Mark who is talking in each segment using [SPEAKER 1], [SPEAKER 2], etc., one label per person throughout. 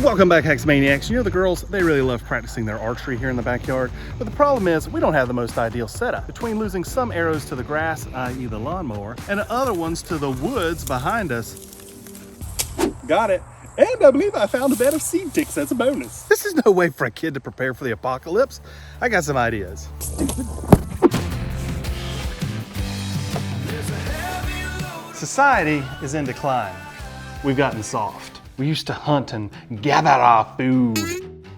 [SPEAKER 1] Welcome back, Hex Maniacs. You know the girls, they really love practicing their archery here in the backyard, but the problem is we don't have the most ideal setup. Between losing some arrows to the grass, i.e. the lawnmower, and other ones to the woods behind us. Got it. And I believe I found a bed of seed ticks. That's a bonus. This is no way for a kid to prepare for the apocalypse. I got some ideas. Society is in decline. We've gotten soft. We used to hunt and gather our food.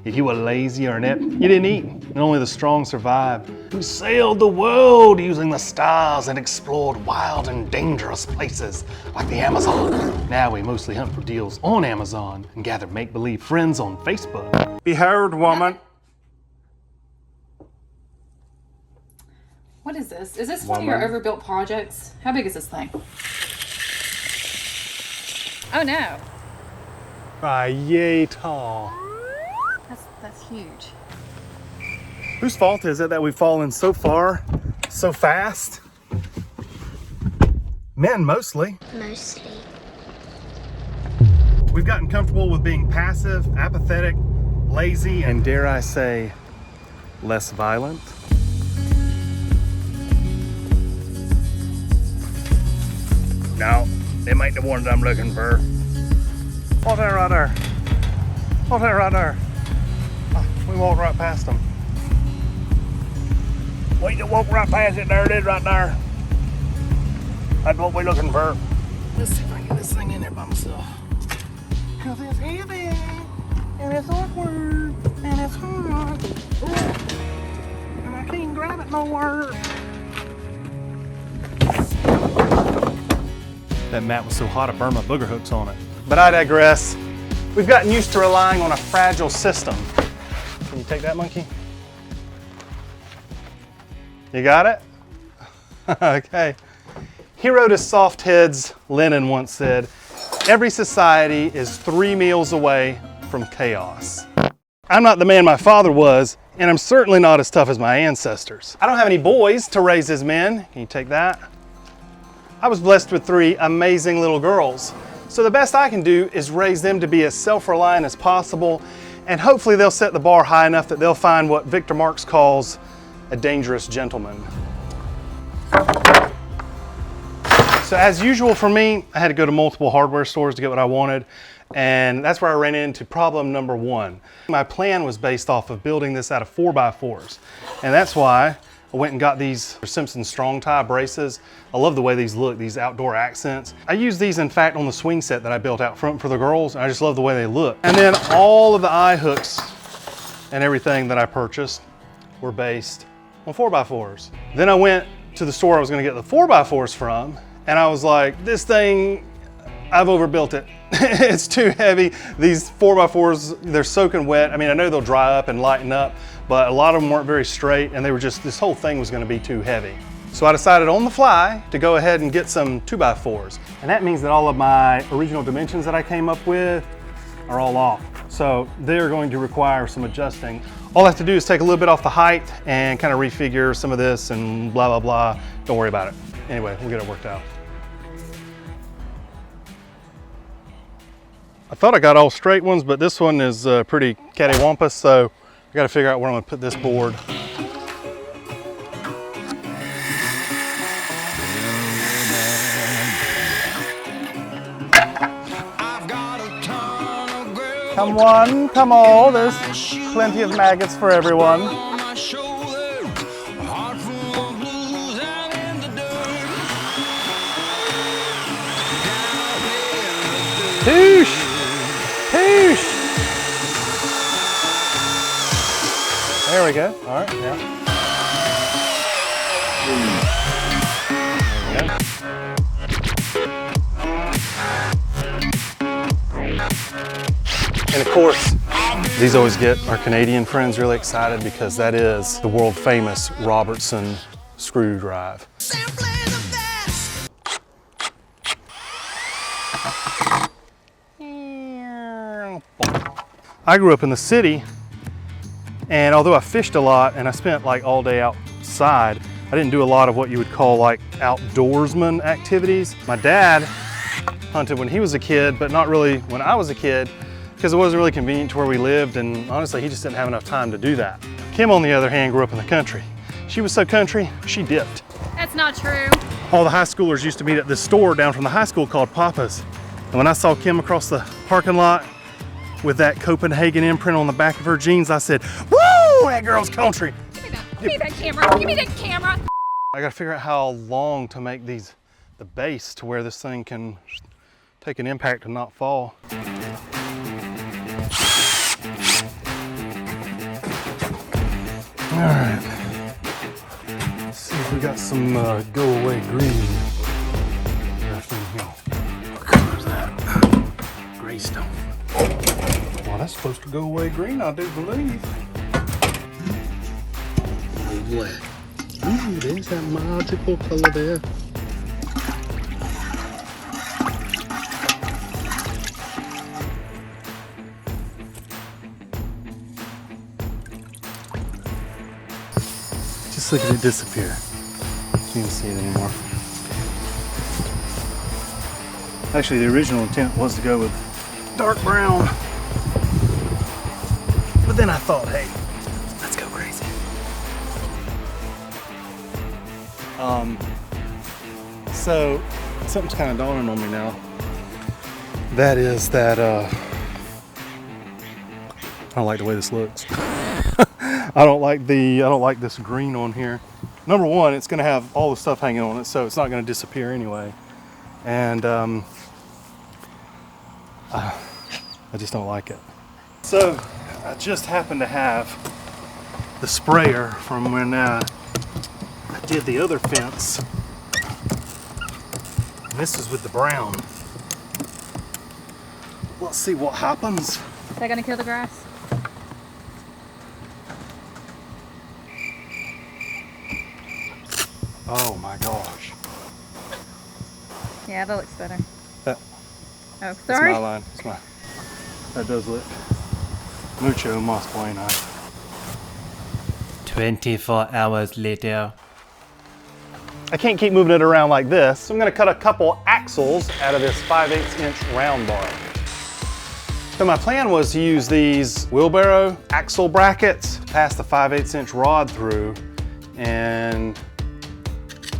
[SPEAKER 1] If you were lazy or inept, you didn't eat, and only the strong survived. We sailed the world using the stars and explored wild and dangerous places like the Amazon. Now we mostly hunt for deals on Amazon and gather make-believe friends on Facebook. Be heard, woman.
[SPEAKER 2] What is this? Is this one of your overbuilt projects? How big is this thing? Oh no.
[SPEAKER 1] Yay tall.
[SPEAKER 2] That's huge.
[SPEAKER 1] Whose fault is it that we've fallen so far, so fast? Men, mostly.
[SPEAKER 3] Mostly.
[SPEAKER 1] We've gotten comfortable with being passive, apathetic, lazy, and dare I say, less violent. No, them ain't the ones I'm looking for. What's that right there? What's that right there? Oh, we walked right past them. We just walked right past it. There it is right there. That's what we're looking for. Let's see if I can get this thing in there by myself. Because it's heavy, and it's awkward, and it's hard. Ooh. And I can't grab it nowhere. That mat was so hot I burned my booger hooks on it. But I digress. We've gotten used to relying on a fragile system. Can you take that, monkey? You got it? Okay. Hero to soft heads, Lenin once said, every society is 3 meals away from chaos. I'm not the man my father was, and I'm certainly not as tough as my ancestors. I don't have any boys to raise as men. Can you take that? I was blessed with 3 amazing little girls. So the best I can do is raise them to be as self-reliant as possible, and hopefully they'll set the bar high enough that they'll find what Victor Marx calls a dangerous gentleman. So as usual for me, I had to go to multiple hardware stores to get what I wanted, and that's where I ran into problem number 1. My plan was based off of building this out of 4x4s, and that's why I went and got these Simpson strong tie braces. I love the way these look, these outdoor accents. I used these in fact on the swing set that I built out front for the girls, and I just love the way they look. And then all of the eye hooks and everything that I purchased were based on 4x4s. Then I went to the store I was gonna get the 4x4s from, and I was like, this thing, I've overbuilt it. It's too heavy. These 4x4s, they're soaking wet. I mean, I know they'll dry up and lighten up, but a lot of them weren't very straight, and they were just, this whole thing was gonna be too heavy. So I decided on the fly to go ahead and get some 2x4s. And that means that all of my original dimensions that I came up with are all off. So they're going to require some adjusting. All I have to do is take a little bit off the height and kind of refigure some of this and blah, blah, blah. Don't worry about it. Anyway, we'll get it worked out. I thought I got all straight ones, but this one is pretty cattywampus, so I gotta figure out where I'm gonna put this board. Come one, come all, there's plenty of maggots for everyone. Toosh! Toosh! There we go. All right, yeah. And of course, these always get our Canadian friends really excited because that is the world famous Robertson screw drive. I grew up in the city, and although I fished a lot and I spent like all day outside, I didn't do a lot of what you would call like outdoorsman activities. My dad hunted when he was a kid, but not really when I was a kid. because it wasn't really convenient to where we lived, and honestly, he just didn't have enough time to do that. Kim, on the other hand, grew up in the country. She was so country, she dipped.
[SPEAKER 2] That's not true.
[SPEAKER 1] All the high schoolers used to meet at this store down from the high school called Papa's. And when I saw Kim across the parking lot with that Copenhagen imprint on the back of her jeans, I said, woo, that girl's country.
[SPEAKER 2] Give me that. Give me that camera. Give me that camera.
[SPEAKER 1] I gotta figure out how long to make the base to where this thing can take an impact and not fall. All right. Let's see if we got some go away green left in here. What color is that? Greystone. Well, that's supposed to go away green, I do believe. What? Ooh, there's that magical color there. Just look at it disappear. You can't see it anymore. Actually, the original intent was to go with dark brown. But then I thought, hey, let's go crazy. So something's kind of dawning on me now. That is that I don't like the way this looks. I don't like this green on here. Number one, it's going to have all the stuff hanging on it, so it's not going to disappear anyway. And I just don't like it. So I just happen to have the sprayer from when I did the other fence. And this is with the brown. Let's see what happens.
[SPEAKER 2] Is that gonna kill the grass?
[SPEAKER 1] Oh my gosh.
[SPEAKER 2] Yeah, that looks better.
[SPEAKER 1] That,
[SPEAKER 2] Oh,
[SPEAKER 1] that's
[SPEAKER 2] sorry.
[SPEAKER 1] my line. That's my, that does look mucho más bueno.
[SPEAKER 3] 24 hours later.
[SPEAKER 1] I can't keep moving it around like this, so I'm going to cut a couple axles out of this 5/8 inch round bar. So my plan was to use these wheelbarrow axle brackets, pass the 5/8 inch rod through, and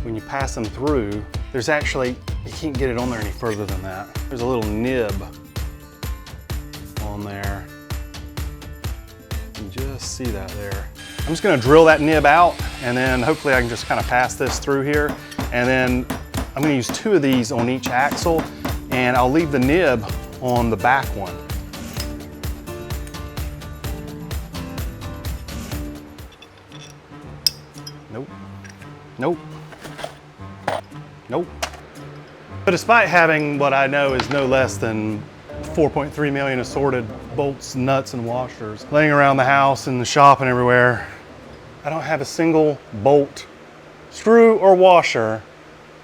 [SPEAKER 1] when you pass them through, there's actually, you can't get it on there any further than that. There's a little nib on there. You can just see that there. I'm just gonna drill that nib out, and then hopefully I can just kind of pass this through here. And then I'm gonna use 2 of these on each axle, and I'll leave the nib on the back one. Nope, nope, nope. But despite having what I know is no less than 4.3 million assorted bolts, nuts, and washers laying around the house and the shop and everywhere, I don't have a single bolt, screw, or washer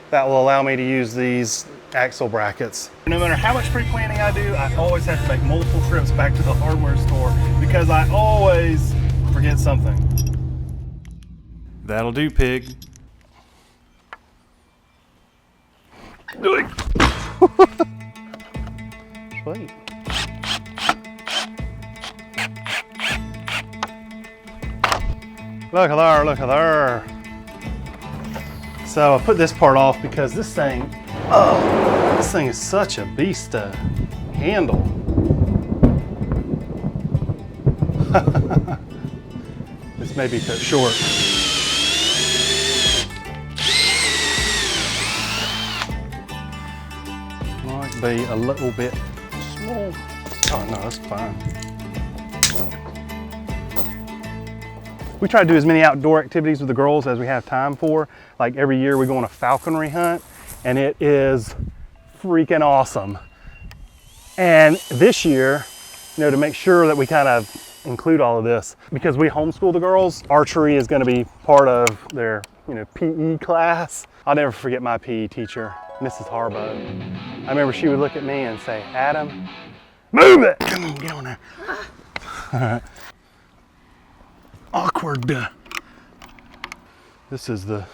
[SPEAKER 1] that will allow me to use these axle brackets. No matter how much pre-planning I do, I always have to make multiple trips back to the hardware store because I always forget something.
[SPEAKER 3] That'll do, pig.
[SPEAKER 1] Sweet. Look at there, look at there. So I put this part off because this thing, oh, this thing is such a beast to handle. This may be cut short. Might be a little bit small. Oh no, that's fine. We try to do as many outdoor activities with the girls as we have time for. Like every year we go on a falconry hunt, and it is freaking awesome. And this year, you know, to make sure that we kind of include all of this, because we homeschool the girls, archery is going to be part of their, you know, PE class. I'll never forget my PE teacher, Mrs. Harbo. I remember she would look at me and say, "Adam, move it! Come on, get on there." All right. Awkward. This is the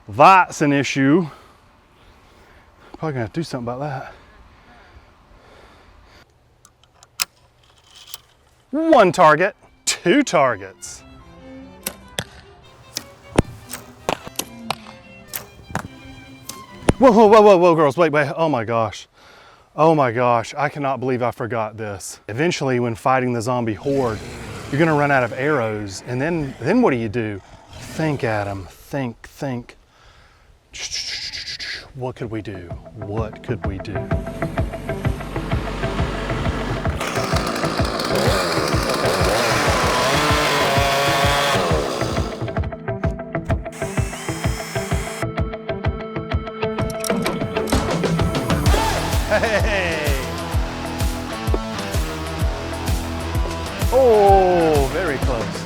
[SPEAKER 1] that's an issue. Probably gonna have to do something about that. 1 target, 2 targets. Whoa, whoa, whoa, whoa, whoa, girls, wait, wait, oh my gosh. Oh my gosh, I cannot believe I forgot this. Eventually, when fighting the zombie horde, you're gonna run out of arrows, and then what do? Think, Adam, think. What could we do? What could we do? Hey! Oh, very close.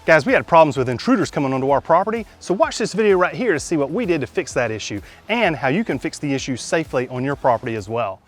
[SPEAKER 1] Guys, we had problems with intruders coming onto our property, so watch this video right here to see what we did to fix that issue and how you can fix the issue safely on your property as well.